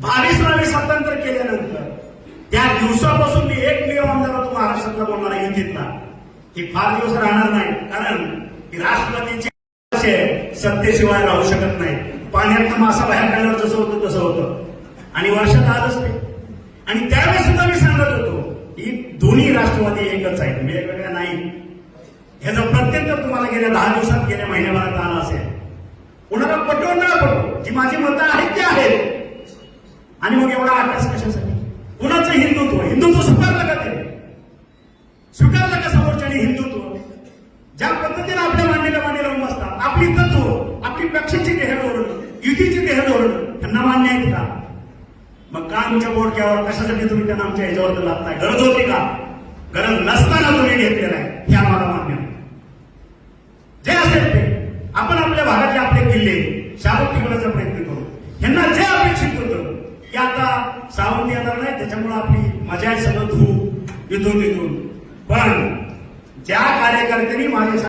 22 स्वातंत्र्य केल्यानंतर त्या दिवसापासून मी एकमेव आमदार होतो महाराष्ट्रातला बोलणारा युतीतला, की फार दिवस राहणार नाही, कारण की राष्ट्रपतीची सत्तेशिवाय राहू शकत नाही. पाण्यात मासा बाहेर काढल्यावर जसं होतं तसं होतं आणि वर्षात आलंच ते. आणि त्यावेळेस सुद्धा मी सांगत होतो की दोन्ही राष्ट्रवादी एकच आहेत, वेगवेगळ्या नाही. ह्याचा प्रत्यंतर तुम्हाला गेल्या 10 दिवसात गेल्या महिन्याभरात आला असेल. कुणाला पटवून न पटवू, जी माझी मतं आहेत ती आहेत. आणि मग एवढा आकाश कशासाठी? कुणाचं हिंदुत्व स्वीकारलं का ते? स्वीकारलं का समोरच्याने हिंदुत्व? ज्या पद्धतीने आपल्या मांडीला उभं असतात, आपली तत्व, आपली पक्षाची देहधोरण, युतीची देहधोरण त्यांना मान्य आहेत का? मग का आमच्या बोडक्यावर कशासाठी तुम्ही त्यांना आमच्या ह्याच्यावर लागताय? गरज होती का? गरज नसताना तुम्ही घेतलेलं आहे हे आम्हाला मान्य आहे. जे असेल ते आपण आपल्या भागातले आपले किल्ले शाबूत ठेवण्याचा प्रयत्न करू. यांना जे अपेक्षित होतं की आता सावंत येणार नाही, त्याच्यामुळे आपली मजा आहे, सगळं धू इथून. पण ज्या कार्यकर्त्यांनी माझ्या